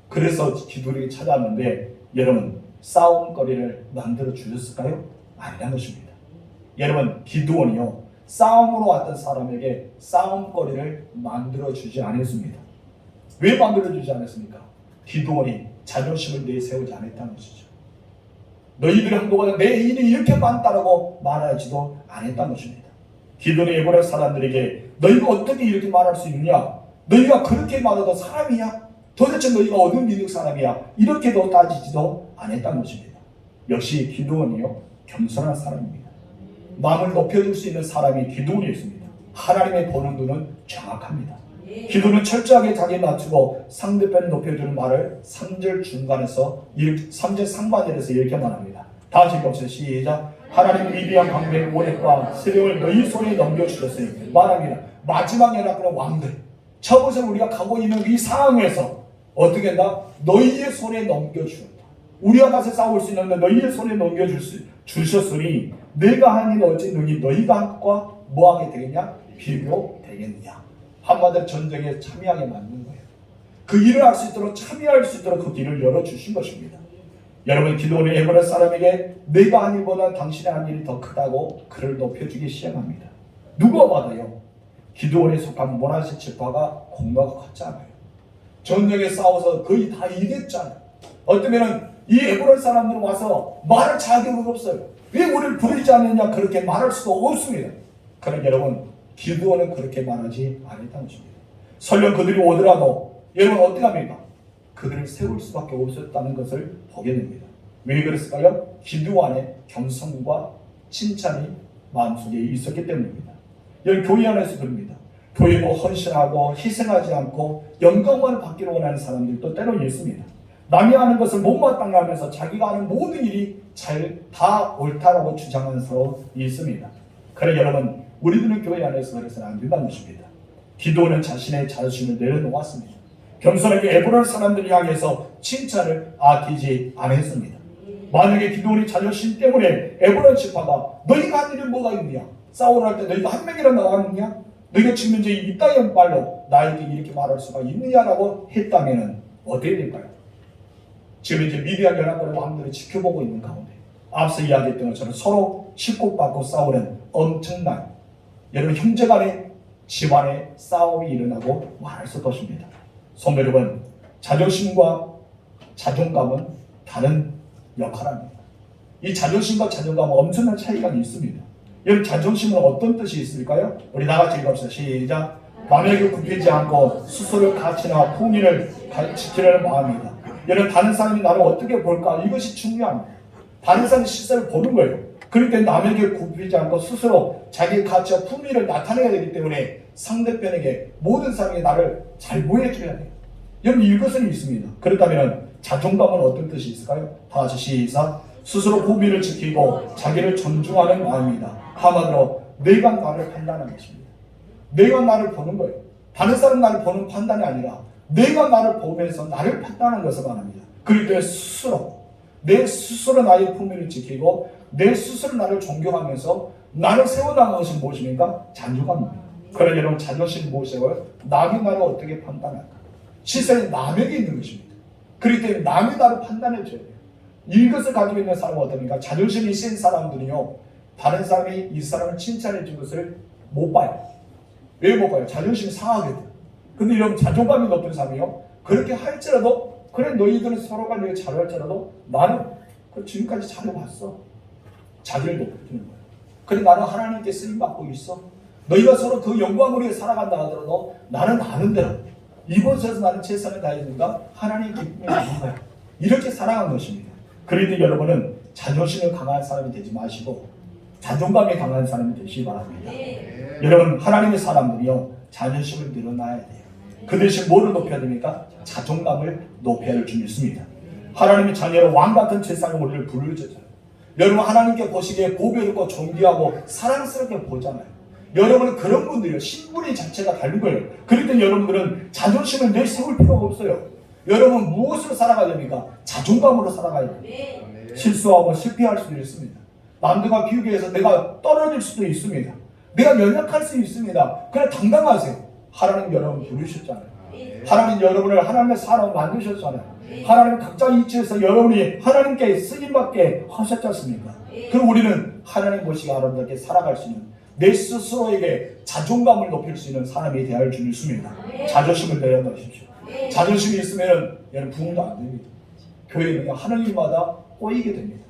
그래서 기드온에게 찾아왔는데 여러분 싸움거리를 만들어 주셨을까요? 아니란 것입니다. 여러분 기드온이요 싸움으로 왔던 사람에게 싸움거리를 만들어 주지 않았습니다. 왜 만들어 주지 않았습니까? 기드온이 자존심을 내세우지 않았다는 것이죠. 너희들의 행동보다 내 일이 이렇게 많다라고 말하지도 않았다는 것입니다. 기드온이 에브라임 사람들에게 너희가 어떻게 이렇게 말할 수 있느냐? 너희가 그렇게 말해도 사람이야? 도대체 너희가 어느 민족 사람이야? 이렇게도 따지지도 않았다는 것입니다. 역시 기드온이요 겸손한 사람입니다. 마음을 높여줄 수 있는 사람이 기드온이었습니다. 하나님의 보는 눈은 정확합니다. 기드온은 철저하게 자기 낮추고 상대편을 높여주는 말을 3절 중간에서 3절 상반절에서 이렇게 말합니다. 다 같이 읽어보세요. 시작. 하나님 미디안 광대의 오랫과 세력을 너희 손에 넘겨주셨으니 말합니다. 마지막 연합군의 왕들 저것을 우리가 가고 있는 이 상황에서 어떻게 한다? 너희의 손에 넘겨주었다. 우리가 가서 싸울 수 있는데 너희의 손에 넘겨주셨으니 내가 한 일은 어찌 너희가 한 것과 뭐하게 되겠냐? 비교되겠느냐. 한마디로 전쟁에 참여하게 만든 거예요. 그 일을 할 수 있도록 참여할 수 있도록 그 길을 열어주신 것입니다. 여러분 기드온이 에브라임 사람에게 내가 한 일보다 당신의 한 일이 더 크다고 그를 높여주기 시작합니다. 누가 봐도요 기드온에 속한 므낫세 지파가 공로가 컸잖아요. 전쟁에 싸워서 거의 다 이겼잖아요. 어쩌면은 이 에브라임 사람들은 와서 말할 자격이 없어요. 왜 우리를 부르지 않느냐 그렇게 말할 수도 없습니다. 그러나 여러분 기드온은 그렇게 말하지 않았다는 것입니다. 설령 그들이 오더라도 여러분 어떻게 합니까? 그들을 세울 수밖에 없었다는 것을 보게 됩니다. 왜 그랬을까요? 기드온의 겸손과 칭찬이 마음속에 있었기 때문입니다. 여기 교회 안에서 그럽니다. 교회도 헌신하고 희생하지 않고 영광만을 받기를 원하는 사람들도 때로 있습니다. 남이 하는 것을 못마땅해 하면서 자기가 하는 모든 일이 다 옳다라고 주장하는 사람이 있습니다. 그래 여러분 우리들은 교회 안에서 그래서는 안 된다는 것입니다. 기드온은 자신의 자존심을 내려놓았습니다. 겸손하게 에브라임 사람들을 향해서 칭찬을 아끼지 않았습니다. 만약에 기드온이 자존심 때문에 에브라임 지파가 너희가 한 일은 뭐가 있느냐? 싸우러 할 때 너희가 한 명이라 나왔느냐? 너희가 지금 현재 이따위한 말로 나에게 이렇게 말할 수가 있느냐라고 했다면 어떻게 될까요? 지금 이제 미디안 연합군의 왕들을 지켜보고 있는 가운데 앞서 이야기했던 것처럼 서로 식국받고 싸우는 엄청난 여러분 형제간의 집안의 싸움이 일어나고 말았을 것입니다. 성도 여러분, 자존심과 자존감은 다른 역할입니다. 이 자존심과 자존감은 엄청난 차이가 있습니다. 여러분 자존심은 어떤 뜻이 있을까요? 우리 다같이 읽읍시다. 시작. 남에게 굽히지 않고 스스로 가치나 풍의를 지키려는 마음이다. 여러분 다른 사람이 나를 어떻게 볼까? 이것이 중요합니다. 다른 사람의 시선을 보는 거예요. 그럴 때 남에게 굽히지 않고 스스로 자기의 가치와 품위를 나타내야 되기 때문에 상대편에게 모든 사람이 나를 잘 보여줘야 돼요. 여러분 이것은 있습니다. 그렇다면 자존감은 어떤 뜻이 있을까요? 다 같이 시작. 스스로 품위를 지키고 자기를 존중하는 마음이다. 한마디로 내가 나를 판단하는 것입니다. 내가 나를 보는 거예요. 다른 사람 나를 보는 판단이 아니라 내가 나를 보면서 나를 판단하는 것을 말합니다. 그럴 때 스스로 내 스스로 나의 품위를 지키고 내 스스로 나를 존경하면서 나를 세워나가는 것이 무엇입니까? 자존감입니다. 그러나 여러분 자존심 무엇이고요? 남이 나를 어떻게 판단할까? 시선이 남에게 있는 것입니다. 그렇기 때문에 남이 나를 판단해 줘야 돼요. 이것을 가지고 있는 사람은 어떻습니까? 자존심이 센 사람들은요, 다른 사람이 이 사람을 칭찬해 준 것을 못 봐요. 왜 못 봐요? 자존심이 상하거든. 근데 이런 자존감이 높은 사람이요, 그렇게 할지라도 그래 너희들은 서로가 내가 잘할지라도 나는 지금까지 잘해왔어. 자기를 높여주는 거예요. 그래 나는 하나님께 쓰임받고 있어. 너희가 서로 그 영광을 위해 살아간다 하더라도 나는 아는 대로 이곳에서 나는 최선을 다했으니까 하나님 기쁨이 있는 거야. 이렇게 살아간 것입니다. 그런데 여러분은 자존심이 강한 사람이 되지 마시고 자존감이 강한 사람이 되시기 바랍니다. 여러분 하나님의 사람들이요 자존심을 늘어놔야 돼요. 그 대신 뭐를 높여야 됩니까? 자존감을 높여야 할 줄 믿습니다. 하나님의 자녀로 왕같은 세상에 우리를 부르셨잖아요. 여러분 하나님께 보시기에 보배롭고 존귀하고 사랑스럽게 보잖아요. 여러분은 그런 분들이요 신분의 자체가 다른 거예요. 그러니까 여러분들은 자존심을 내세울 필요가 없어요. 여러분 무엇으로 살아가야 됩니까? 자존감으로 살아가야 돼요. 실수하고 실패할 수도 있습니다. 남들과 비교해서 내가 떨어질 수도 있습니다. 내가 연약할 수 있습니다. 그냥 당당하세요. 하나님 여러분 부르셨잖아요. 하나님 여러분을 하나님의 사람 만드셨잖아요. 하나님 각자 위치에서 여러분이 하나님께 쓰임받게 하셨지 않습니까? 그럼 우리는 하나님 보시기 아름답게 살아갈 수 있는 내 스스로에게 자존감을 높일 수 있는 사람이 되어야 할 줄 믿습니다. 자존심을 내려놓으십시오. 자존심이 있으면 여러분 부흥도 안 됩니다. 교회는 하나님마다 꼬이게 됩니다.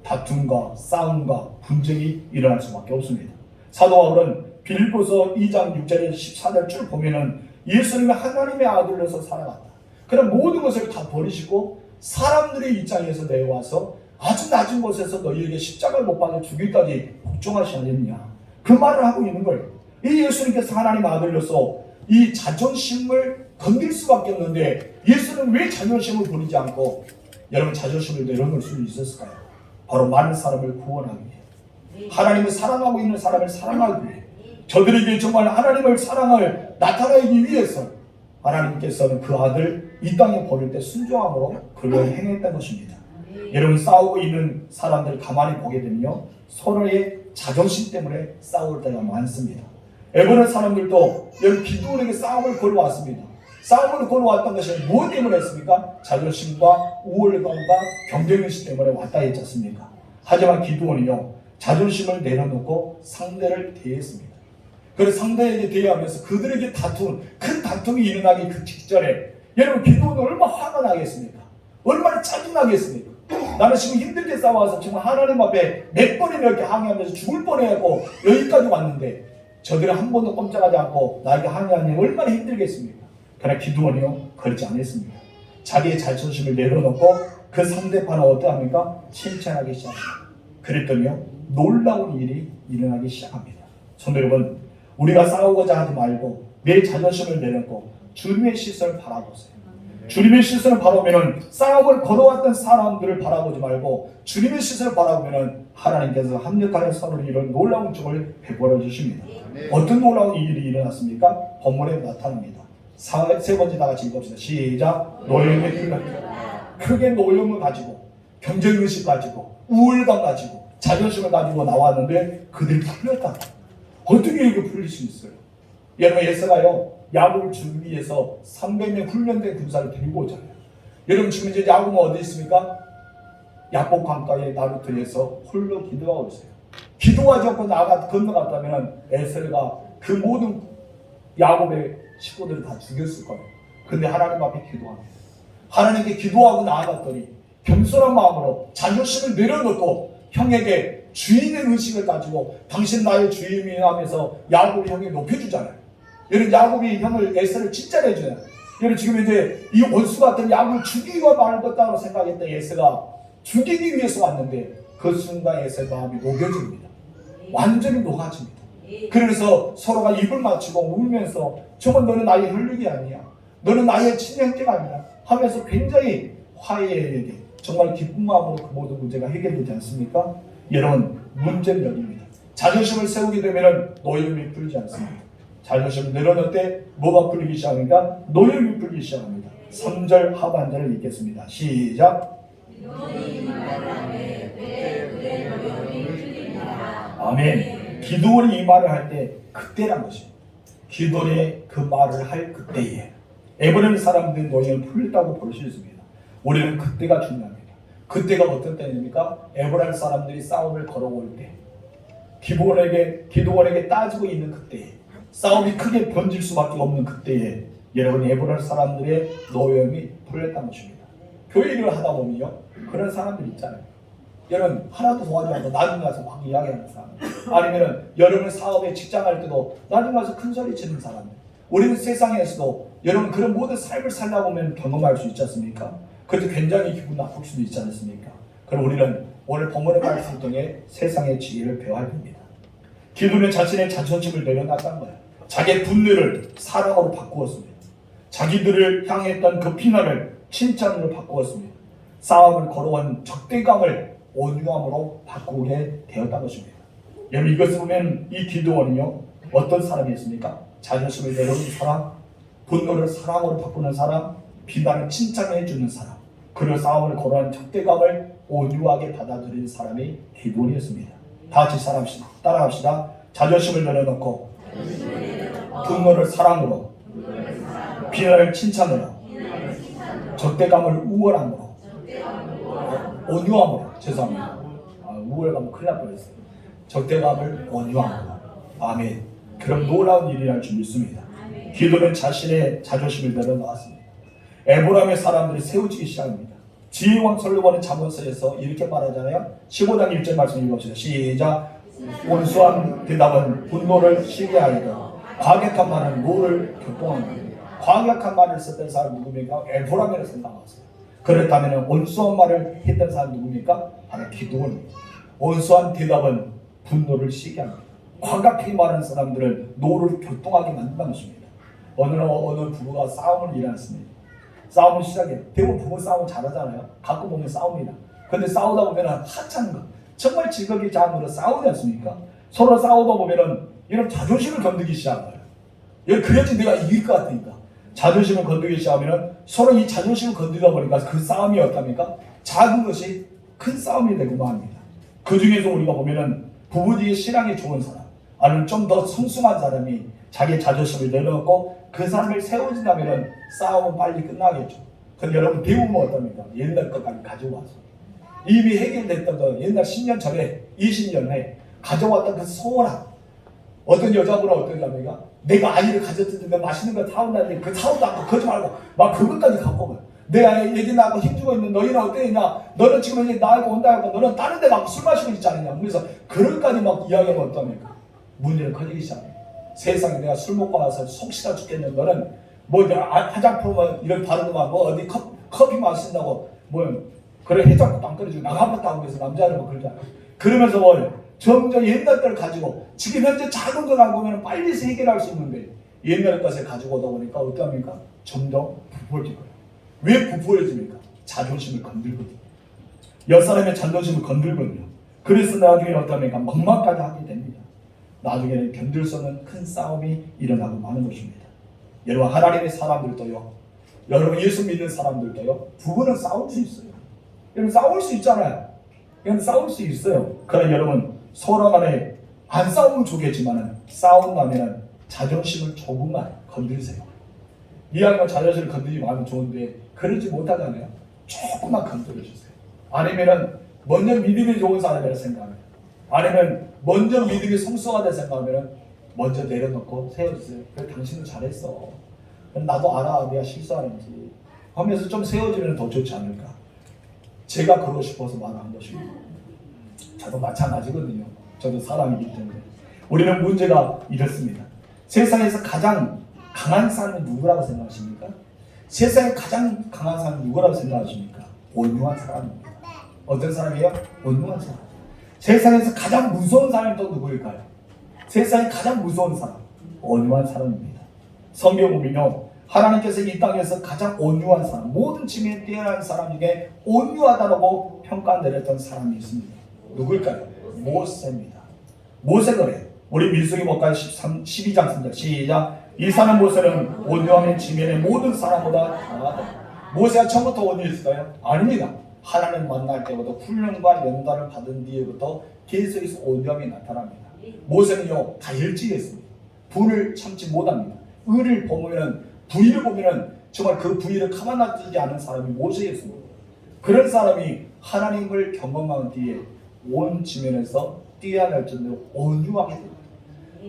다툼과 싸움과 분쟁이 일어날 수밖에 없습니다. 사도 바울은 빌립보서 2장 6절에서 14절 쭉 보면은 예수님이 하나님의 아들로서 살아갔다. 그런 모든 것을 다 버리시고 사람들의 입장에서 내려와서 아주 낮은 곳에서 너희에게 십자가를 못 박아 죽일까지 복종하시 않았느냐. 그 말을 하고 있는 거예요. 이 예수님께서 하나님 아들로서 이 자존심을 건들 수밖에 없는데 예수는 왜 자존심을 버리지 않고 여러분 자존심을 내려놓을 수 있었을까요? 바로 많은 사람을 구원하기 위해 하나님을 사랑하고 있는 사람을 사랑하기 위해 저들에게 정말 하나님을 사랑을 나타내기 위해서 하나님께서는 그 아들 이 땅에 보낼 때 순종함으로 그를 행했던 것입니다. 여러분 싸우고 있는 사람들 가만히 보게 되면요 서로의 자존심 때문에 싸울 때가 많습니다. 에베레 사람들도 여러분 기드온에게 싸움을 걸어왔습니다. 싸움을 걸어왔던 것이 무엇 때문에 했습니까? 자존심과 우월감과 경쟁의식 때문에 왔다 했지 않습니까? 하지만 기드온이요 자존심을 내려놓고 상대를 대했습니다. 그래서 상대에게 대하면서 그들에게 큰 다툼이 일어나기 그 직전에 여러분 기드온은 얼마나 화가 나겠습니까? 얼마나 짜증나겠습니까? 나는 지금 힘들게 싸워서 지금 하나님 앞에 몇 번이나 이렇게 항의하면서 죽을 뻔해갖고 여기까지 왔는데 저들은 한 번도 꼼짝하지 않고 나에게 항의하니 얼마나 힘들겠습니까? 그러나 기드온이요 그렇지 않았습니다. 자기의 자존심을 내려놓고 그 상대방을 어떠합니까? 칭찬하기 시작합니다. 그랬더니요 놀라운 일이 일어나기 시작합니다. 성도 여러분 우리가 싸우고자 하지 말고 내 자존심을 내놓고 주님의 시선을 바라보세요. 주님의 시선을 바라보면 싸움을 걸어왔던 사람들을 바라보지 말고 주님의 시선을 바라보면 하나님께서 합력하여 서로를 이런 놀라운 축을 베풀어 주십니다. 어떤 놀라운 일이 일어났습니까? 본문에 나타납니다. 세 번째 다 같이 읽읍시다. 시작. 노염의 풀렸다. 크게 노염을 가지고 경쟁의식 가지고 우월감 가지고 자존심을 가지고 나왔는데 그들이 풀렸다. 어떻게 이렇게 풀릴 수 있어요? 여러분 예서가요 야곱을 주기 위해서 300명 훈련된 군사를 데리고 오잖아요. 여러분 지금 이제 야곱은 어디 있습니까? 야곱 강가의 나루터에서 홀로 기도하고 있어요. 기도하지 않고 건너갔다면 에셀가 그 모든 야곱의 식구들을 다 죽였을 거예요. 근데 하나님 앞에 기도합니다. 하나님께 기도하고 나아갔더니 겸손한 마음으로 자존심을 내려놓고 형에게 주인의 의식을 가지고 당신 나의 주인이라 하면서 야곱이 형이 높여주잖아요. 여러분 야곱이 형을 에셀을 칭찬해줘요. 여러분 지금 이제 이 원수 같은 야곱을 죽이고 말겠다고 생각했던 에셀가 죽이기 위해서 왔는데 그 순간 에셀 마음이 녹여집니다. 완전히 녹아집니다. 그래서 서로가 입을 맞추고 울면서 정말 너는 나의 혈육이 아니야. 너는 나의 친형제가 아니야. 하면서 굉장히 화해에게 정말 기쁜 마음으로 그 모든 문제가 해결되지 않습니까? 여러분 문제는 여기입니다. 자존심을 세우게 되면 노여움이 풀리지 않습니다. 자존심을 내려놓을 때 뭐가 풀리기 시작합니까? 노여움이 풀리기 시작합니다. 3절 하반절을 읽겠습니다. 시작. 아멘. 기도원이 이 말을 할 때 그때란 것입니다. 기도원이 그 말을 할 그때에 에브라임 사람들이 노예를 풀렸다고 볼 수 있습니다. 우리는 그때가 중요합니다. 그때가 어떤 때입니까? 에브라임 사람들이 싸움을 걸어올 때, 기도원에게 따지고 있는 그때에, 싸움이 크게 번질 수밖에 없는 그때에 여러분 에브라임 사람들의 노예임이 풀렸다는 것입니다. 교회 일을 하다 보면요 그런 사람들 있잖아요. 여러분 하나도 도와주지 않고 나중에 가서 막 이야기하는 사람, 아니면 여러분 사업에 직장할 때도 나중에 가서 큰 소리 치는 사람들. 우리는 세상에서도 여러분 그런 모든 삶을 살다 보면 경험할 수 있지 않습니까? 그때 굉장히 기분 나쁠 수도 있지 않습니까? 그럼 우리는 오늘 본문의 말씀을 통해 세상의 지혜를 배워야 됩니다. 기도는 자신의 자존심을 내려놨다는 거예요. 자기의 분노를 사랑으로 바꾸었습니다. 자기들을 향했던 그 비난을 칭찬으로 바꾸었습니다. 싸움을 걸어온 적대감을 온유함으로 바꾸게 되었다는 것입니다. 여러분 이것을 보면 이 기도원은요 어떤 사람이었습니까? 자존심을 내려놓은 사람, 분노를 사랑으로 바꾸는 사람, 비난을 칭찬해 주는 사람, 그리고 싸움을 걸어온 적대감을 온유하게 받아들이는 사람이 기도원이었습니다. 다 같이 따라합시다. 자존심을 내려놓고 분노를 사랑으로, 비난을 칭찬으로, 적대감을 우월함으로, 온유함으로, 죄송합니다. 우월감은 큰일 날 뻔했어요. 적대감을 온유함으로. 아멘. 그럼 놀라운 일이랄 줄 믿습니다. 기도는 자신의 자존심을 내려놓았습니다. 에브라임의 사람들이 세워지기 시작합니다. 지혜왕 솔로몬은 잠언서에서 이렇게 말하잖아요. 15장 1절 말씀 읽어봅시다. 시작. 온수한 대답은 분노를 쉬게 하리라. 과격한 말은 노를 교통한다. 과격한 말을 썼던 사람 누굽니까? 에브라임이라고 생각하세요. 그렇다면 온수한 말을 했던 사람 누굽니까? 바로 기도원입니다. 온수한 대답은 분노를 쉬게 합니다. 과격하게 말하는 사람들은 노를 교통하게 만든다는 것입니다. 어느 부부가 싸움을 일어났습니다. 싸움을 시작해요. 대부분 부부 싸움 잘하잖아요. 가끔 보면 싸웁니다. 근데 싸우다 보면 하찮은 거, 정말 즐겁게 잠으로 싸우지 않습니까? 서로 싸우다 보면 이런 자존심을 건드기 시작해요. 그래야지 내가 이길 것 같으니까. 자존심을 건드기 시작하면 서로 이 자존심을 건드리다 보니까 그 싸움이 어떻습니까? 작은 것이 큰 싸움이 되고 맙니다. 그 중에서 우리가 보면은 부부지의 신앙이 좋은 사람, 아니면 좀 더 성숙한 사람이 자기 자존심을 내려놓고 그 사람을 세워진다면 싸움은 빨리 끝나겠죠. 근데 여러분 배우면 어떻습니까? 옛날 것까지 가지고 와서 이미 해결됐던 거 옛날 10년 전에 20년 후에 가져왔던 그 소원함. 어떤 여자분은 어떤 자매가 내가 아이를 가졌을 때 맛있는 거 사온다는데 그 사오도 않고 그러지 말고 막 그것까지 갖고 가. 내가 얘기 나고 힘주고 있는 너희는 어땠냐? 너는 지금 이제 나하고 온다 하고 너는 다른 데 가고 술 마시고 있지 않느냐? 그래서 그럴까지 막 이야기하면 어떡합니까? 문제는 커지기 시작합니다. 세상에 내가 술 먹고 나서 속 시다 죽겠는 너는 뭐 화장품 이런 바르고만 뭐 어디 커피 마신다고 뭐 그래 해장국도 안 끓여주고 나가봤다 하고 그래서 남자는 뭐 그러잖아요. 그러면서 뭘 점점 옛날 걸 가지고 지금 현재 작은 걸 갖고 오면 빨리 해결할 수 있는데 옛날 것을 가지고 오다 보니까 어떡합니까? 점점 부풀어질 거예요. 왜 부풀어집니까? 자존심을 건들거든요. 옆사람의 자존심을 건들거든요. 그래서 나중에 어떡합니까? 막막까지 하게 됩니다. 나중에는 견딜 수 없는 큰 싸움이 일어나고 마는 것입니다. 여러분 하나님의 사람들도요, 여러분 예수 믿는 사람들도요, 부부는 싸울 수 있어요. 여러분 싸울 수 있잖아요. 여러분 싸울 수 있어요. 그러나 여러분 서로 간에 안 싸우면 좋겠지만 싸운다면 자존심을 조금만 건드리세요. 이왕이면 자존심을 건드리지 마면 좋은데 그러지 못하잖아요. 조금만 건드려주세요. 아니면은 먼저 믿음이 좋은 사람이라 생각하면, 아니면 먼저 믿음이 성숙하다 생각하면 먼저 내려놓고 세워주세요. 그래, 당신은 잘했어. 나도 알아, 내가 실수하는지 하면서 좀 세워지면 더 좋지 않을까. 제가 그러고 싶어서 말한 것입니다. 저도 마찬가지거든요. 저도 사람이기 때문에. 우리는 문제가 이렇습니다. 세상에서 가장 강한 사람이 누구라고 생각하십니까? 세상에 가장 강한 사람이 누구라고 생각하십니까? 온유한 사람입니다. 어떤 사람이에요? 온유한 사람. 세상에서 가장 무서운 사람이 또 누구일까요? 세상에 가장 무서운 사람, 온유한 사람입니다. 성경 보면요, 하나님께서 이 땅에서 가장 온유한 사람, 모든 지면에 뛰어난 사람 중에 온유하다고 평가 내렸던 사람이 있습니다. 누굴까요? 모세입니다. 모세가 그래요. 우리 민수기 볼까요? 12장 3절 시작. 이 사람 모세는 온유함의 지면의 모든 사람보다 강하다. 모세가 처음부터 온유했을까요? 아닙니다. 하나님 만날 때부터 훈련과 연단을 받은 뒤에부터 계속해서 온유함이 나타납니다. 모세는요, 다 일찍했습니다. 분을 참지 못합니다. 의를 보면, 부의를 보면 정말 그 부의를 가만 놔두지 않은 사람이 모세였습니다. 그런 사람이 하나님을 경험한 뒤에 온 지면에서 뛰어날 정도로 온유하게 됩니다.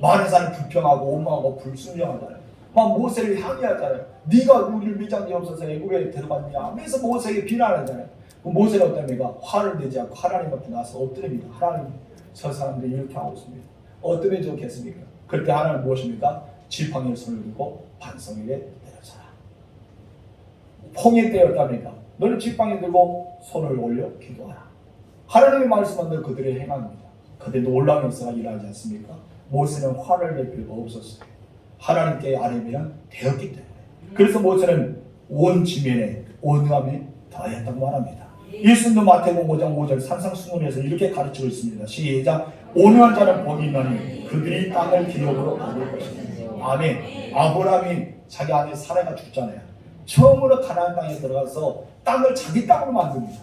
많은 사람이 불평하고 원망하고 불순종하잖아요. 막 모세를 항의하잖아요. 네가 우리를 미장이 없어서 애굽에 데려갔냐 하면서 모세에게 비난하잖아요. 모세는 어떻습니까? 화를 내지 않고 하나님 앞에 나서 엎드립니다. 하나님, 저 사람들이 이렇게 하고 있습니다. 어떻게 좋겠습니까? 그럴 때 하나님 무엇입니까? 지팡이를 손을 들고 반성에게 내려서라. 폭이 때였답니까? 너는 지팡이 들고 손을 올려 기도하라. 하나님의 말씀은 늘 그들의 행합니다. 그때 놀라운 역사가 일어나지 않습니까? 모세는 화를 낼 필요가 없었어요. 하나님께 아뢰면 되었기 때문에. 그래서 모세는 온 지면에 온유함이 더했다고 말합니다. 예수님도 마태복음 5장 5절 산상수훈에서 이렇게 가르치고 있습니다. 시작. 온유한 자는 복이 있나니 그들이 땅을 기업으로 얻을 것입니다. 아멘. 아브라함이 자기 아내 사라가 죽잖아요. 처음으로 가나안 땅에 들어가서 땅을 자기 땅으로 만듭니다.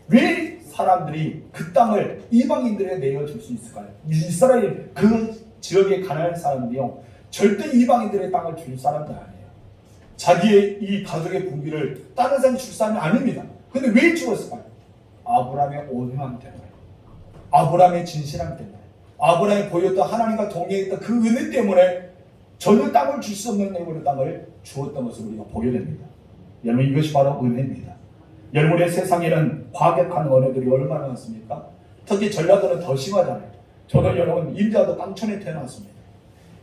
왜 사람들이 그 땅을 이방인들에게 내어줄 수 있을까요? 이스라엘 그 지역의 가나안 사람들이요, 절대 이방인들의 땅을 줄 사람들 아니에요. 자기의 이 가족의 분기를 다른 사람이 줄 사람이 아닙니다. 근데 왜 죽었을까요? 아브라함의 온유함 때문에, 아브라함의 진실함 때문에, 아브라함이 보였던 하나님과 동행했던 그 은혜 때문에 전혀 땅을 줄 수 없는 내버려 땅을 주었던 것을 우리가 보게 됩니다. 여러분, 이것이 바로 은혜입니다. 여러분의 세상에는 과격한 언어들이 얼마나 많습니까? 특히 전라도는 더 심하잖아요. 저는 여러분 임자도 깡천에 태어났습니다.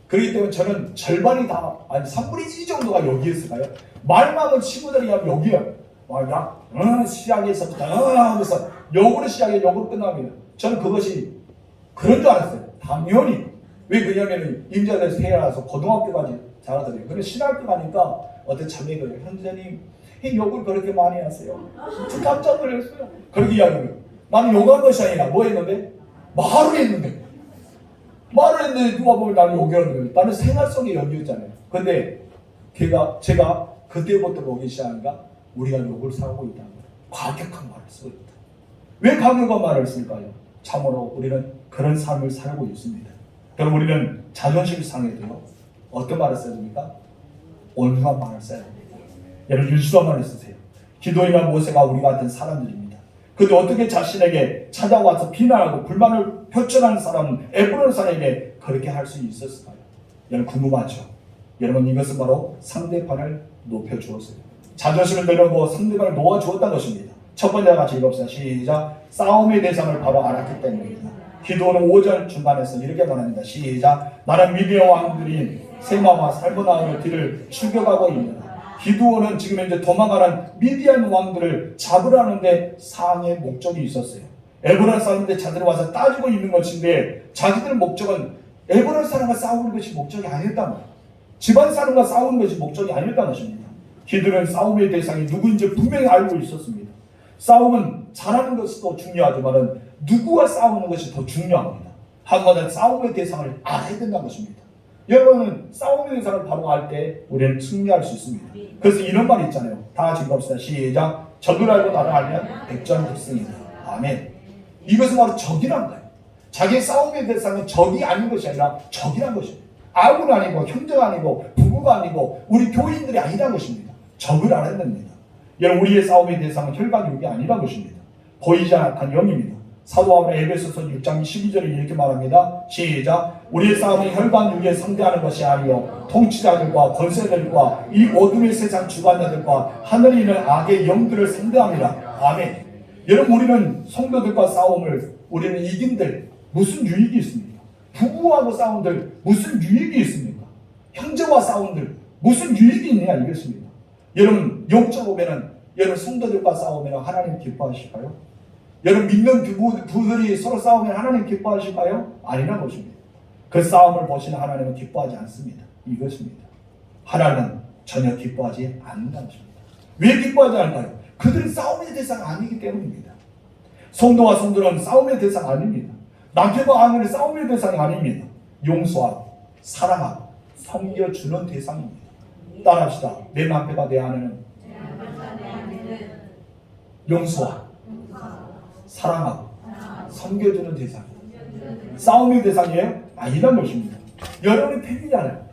그렇기 때문에 저는 절반이 다, 아니 3분의 2 정도가 여기 있을까요? 말만 하면 친구들이 여기요. 시작에서부터 하면서 욕으로 시작해 욕으로 끝납니다. 저는 그것이 그런 줄 알았어요. 당연히. 왜 그러냐면 임자에서 태어나서 고등학교까지 잘하더래요. 근데 신학교 가니까 어떤 자매가 현재님 욕을 그렇게 많이 하세요. 저 깜짝 놀랐어요. 그렇게 이야기해요. 나는 욕한 것이 아니라 뭐 했는데? 말을 했는데 누가 보면 나는 욕하는 거예요. 나는 생활 속에 욕이었잖아요. 근데 제가 그때부터 보기 시작하니까 우리가 욕을 사고 있다는 거예요. 과격한 말을 쓰고 있다. 왜 과격한 말을 쓸까요? 참으로 우리는 그런 삶을 살고 있습니다. 그럼 우리는 자존심이 상해도요, 어떤 말을 써야 됩니까? 온유한 말을 써야 됩니다. 여러분, 유수한 말을 쓰세요. 기도인과 모세가 우리 같은 사람들입니다. 그런데 어떻게 자신에게 찾아와서 비난하고 불만을 표출하는 사람은 에브론 사람에게 그렇게 할 수 있었을까요? 여러분, 궁금하죠? 여러분, 이것은 바로 상대방을 높여주었어요. 자존심을 내려놓고 상대방을 놓아주었다는 것입니다. 첫 번째 같이 읽읍시다. 시작. 싸움의 대상을 바로 알았기 때문입니다. 기도는 5절 중간에서 이렇게 말합니다. 시작. 나는 미디어 왕들인 세마와 살므나의 뒤를 출격하고 있느라. 기드온은 지금 현재 도망가는 미디안 왕들을 잡으라는데 상의 목적이 있었어요. 에브론 사람들 자들이 와서 따지고 있는 것인데 자기들 목적은 에브론 사람과 싸우는 것이 목적이 아니었단 말이에요. 집안 사람과 싸우는 것이 목적이 아니었단 것입니다. 기드온은 싸움의 대상이 누구인지 분명히 알고 있었습니다. 싸움은 잘하는 것도 중요하지만 누구와 싸우는 것이 더 중요합니다. 한마디로 싸움의 대상을 알아야 된다는 것입니다. 여러분은 싸움의 대상을 바로 알 때 우리는 승리할 수 있습니다. 그래서 이런 말이 있잖아요. 다 같이 읽읍시다. 시작. 적을 알고 나를 알면 백전백승이다. 아멘. 이것은 바로 적이란 거예요. 자기의 싸움의 대상은 적이 아닌 것이 아니라 적이란 것입니다. 아군 아니고 형제가 아니고 부부가 아니고 우리 교인들이 아니라는 것입니다. 적을 알아야 됩니다. 여러분 우리의 싸움의 대상은 혈관 육이 아니라는 것입니다. 보이지 않는 영입니다. 사도 바울은 에베소서 6장 12절에 이렇게 말합니다. 시작. 우리의 싸움은 혈관 육에 상대하는 것이 아니요 통치자들과 권세들과 이 어둠의 세상 주관자들과 하늘에 있는 악의 영들을 상대합니다. 아멘. 여러분 우리는 성도들과 싸움을 우리는 이긴들 무슨 유익이 있습니까? 부부하고 싸움들 무슨 유익이 있습니까? 형제와 싸움들 무슨 유익이 있느냐 이것입니다. 여러분 영적으로 보면 여러분 성도들과 싸우면 하나님 기뻐하실까요? 여러분 믿는 부부들이 서로 싸우면 하나님 기뻐하실까요? 아니란 것입니다. 그 싸움을 보시는 하나님은 기뻐하지 않습니다. 이것입니다. 하나님은 전혀 기뻐하지 않는다는 것입니다. 왜 기뻐하지 않을까요? 그들은 싸움의 대상 아니기 때문입니다. 성도와 성도는 싸움의 대상 아닙니다. 남편과 아내는 싸움의 대상이 아닙니다. 용서하고 사랑하고 섬겨주는 대상입니다. 따라합시다. 내 남편과 내 아내는 용서하고 사랑하고 섬겨주는 대상이에요. 싸움의 대상이에요? 아니란 것입니다. 여러분이 팬이잖아요.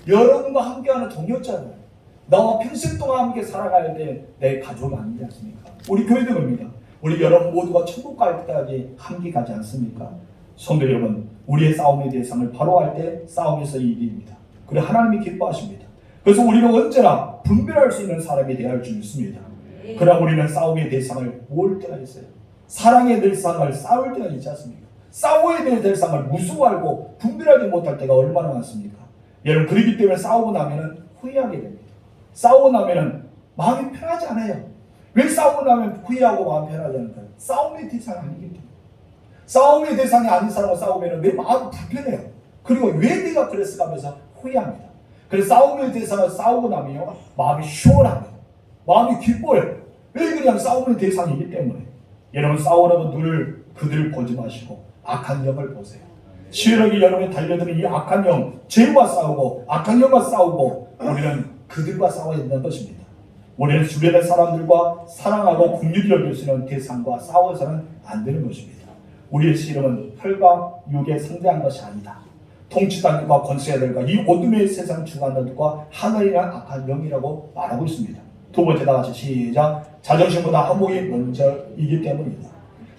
여러분과 함께하는 동역자잖아요. 나와 평생 동안 함께 살아가야 될 내 가족 아니지 않습니까? 우리 교회도 그럽니다. 우리 여러분 모두가 천국 갈 때까지 함께 가지 않습니까? 성도 여러분, 우리의 싸움의 대상을 바로 할 때 싸움에서 이깁니다. 그리고 하나님이 기뻐하십니다. 그래서 우리는 언제나 분별할 수 있는 사람이 되어야 할 줄 믿습니다. 그러나 우리는 싸움의 대상을 모을 때가 있어요. 사랑의 대상을 싸울 때가 있지 않습니까? 싸워야 될 대상을 무서워하고 분별하지 못할 때가 얼마나 많습니까? 여러분 그렇기 때문에 싸우고 나면 후회하게 됩니다. 싸우고 나면 마음이 편하지 않아요. 왜 싸우고 나면 후회하고 마음이 편하지 않을까요? 싸움의 대상이 아니기 때문에. 싸움의 대상이 아닌 사람과 싸우면 내 마음이 불편해요. 그리고 왜 내가 그랬을까 하면서 후회합니다. 그래서 싸움의 대상을 싸우고 나면요 마음이 시원합니다. 마음이 기뻐요. 왜 그냥 싸움의 대상이기 때문에. 여러분 싸우라고 늘 그들을 보지 마시고 악한 영을 보세요. 시력이 여러분이 달려드는 이 악한 영, 죄와 싸우고 악한 영과 싸우고 우리는 그들과 싸워야 된다는 것입니다. 우리는 주변의 사람들과 사랑하고 긍휼히 여길 수 있는 대상과 싸워서는 안 되는 것입니다. 우리의 씨름은 혈과 육에 상대한 것이 아니다. 통치자들과 권세자들과 이 어둠의 세상 주관자들과 하늘이란 악한 영이라고 말하고 있습니다. 두 번째 다 같이 시작. 자존심보다 한목이 먼저이기 때문이다.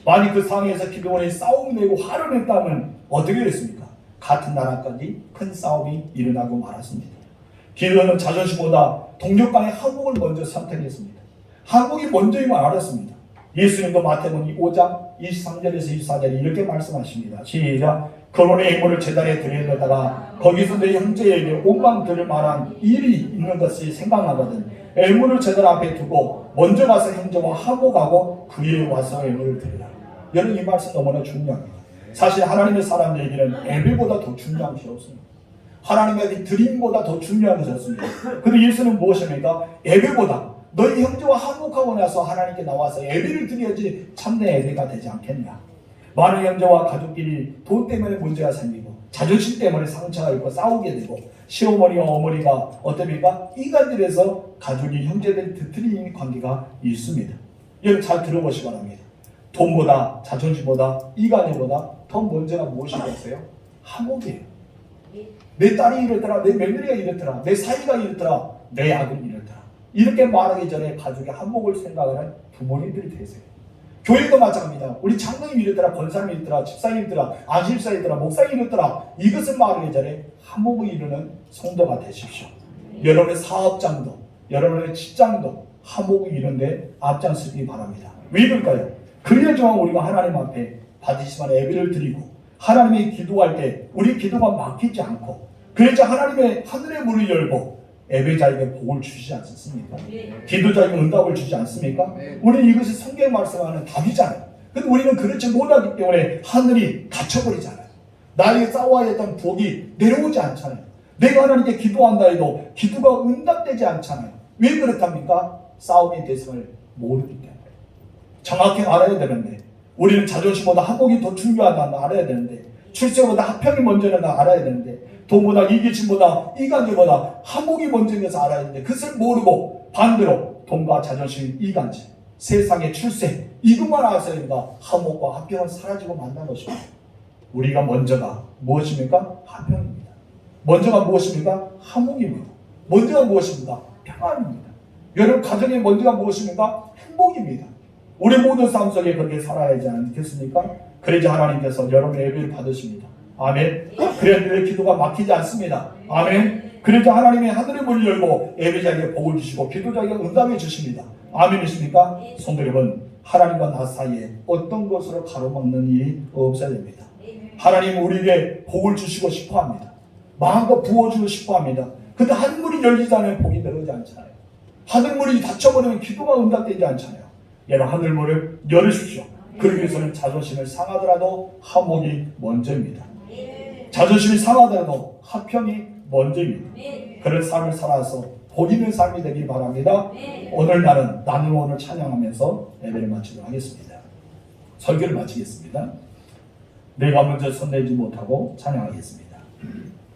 만약 그 상황에서 기도원이 싸움을 내고 화를 냈다면 어떻게 됐습니까? 같은 나라까지 큰 싸움이 일어나고 말았습니다. 기도원은 자존심보다 동력간의 한목을 먼저 선택했습니다. 한목이 먼저임을 알았습니다. 예수님도 마태복음 5장 23절에서 24절에 이렇게 말씀하십니다. 시작. 거론의 예물을 제단에 드리려다가 거기서 내 형제에게 원망 들을 만한 일이 있는 것이 생각나거든 예물을 제단 앞에 두고 먼저 가서 형제와 화목하고 그에 와서 예물을 드리라. 여러분 이 말씀 너무나 중요합니다. 사실 하나님의 사람들에게는 예배보다 더 중요한 것이 없습니다. 하나님의 드림보다 더 중요한 것이 없습니다. 그런데 예수는 무엇입니까? 예배보다 너희 형제와 화목하고 나서 하나님께 나와서 예배를 드려야지 참된 예배가 되지 않겠냐. 많은 형제와 가족끼리 돈 때문에 문제가 생기고 자존심 때문에 상처가 있고 싸우게 되고 시어머니와 어머니가 어떻습니까? 이간질에서 가족이 형제들이 뒤틀리는 관계가 있습니다. 여러분 잘 들어보시기 바랍니다. 돈보다 자존심보다 이간질보다 더 먼저가 무엇이겠어요? 화목이에요. 내 딸이 이랬더라, 내 며느리가 이랬더라, 내 사이가 이랬더라, 내 아들이 이랬더라. 이렇게 말하기 전에 가족의 한목을 생각하는 부모님들이 되세요. 교회도 마찬가지입니다. 우리 장로님이 이랬더라, 권사님이 이랬더라, 집사님이 이랬더라, 안실사님이 이랬더라, 목사님이 이랬더라. 이것을 말하기 전에 한목을 이루는 성도가 되십시오. 여러분의 사업장도, 여러분의 직장도 한목을 이루는데 앞장서기 바랍니다. 왜 그럴까요? 그래야지만 우리가 하나님 앞에 받으시면 예배를 드리고 하나님이 기도할 때 우리 기도가 막히지 않고 그래서 하나님의 하늘의 문을 열고 예배자에게 복을 주시지 않습니까? 기도자에게 응답을 주지 않습니까? 우리는 이것이 성경 말씀하는 답이잖아요. 근데 우리는 그렇지 못하기 때문에 하늘이 닫혀버리잖아요. 나에게 싸워야 했던 복이 내려오지 않잖아요. 내가 하나님께 기도한다 해도 기도가 응답되지 않잖아요. 왜 그렇답니까? 싸움의 대상을 모르기 때문에. 정확히 알아야 되는데 우리는 자존심보다 한복이 더 중요하다는 걸 알아야 되는데 출세보다 합평이 먼저는 알아야 되는데 돈보다 이기심보다 이간질보다 한복이 먼저인 것을 알아야 되는데 그것을 모르고 반대로 돈과 자존심, 이간질, 세상의 출세 이것만 알아야 된다. 한복과 합평은 사라지고 만난 것입니다. 우리가 먼저가 무엇입니까? 합평입니다. 먼저가 무엇입니까? 화목입니다. 먼저가 무엇입니까? 평안입니다. 여러분 가정의 먼저가 무엇입니까? 행복입니다. 우리 모든 삶 속에 그렇게 살아야 하지 않겠습니까? 그래야 하나님께서 여러분의 예배를 받으십니다. 아멘. 그래야 내 기도가 막히지 않습니다. 아멘. 그래야 하나님의 하늘의 문을 열고 예배자에게 복을 주시고 기도자에게 응답해 주십니다. 아멘이십니까? 성도 여러분, 하나님과 나 사이에 어떤 것으로 가로막는 일이 없어야 됩니다. 하나님은 우리에게 복을 주시고 싶어합니다. 마음껏 부어주고 싶어합니다. 근데 하늘문이 열리지 않으면 복이 들어오지 않잖아요. 하늘문이 닫혀버리면 기도가 응답되지 않잖아요. 여러분 하늘문을 열으십시오. 그러기 위해서는 자존심을 상하더라도 화목이 먼저입니다. 자존심이 상하더라도 화평이 먼저입니다. 그런 삶을 살아서 복 있는 삶이 되길 바랍니다. 오늘 나는 오늘 찬양하면서 예배를 마치도록 하겠습니다. 설교를 마치겠습니다. 내가 먼저 손내지 못하고 찬양하겠습니다.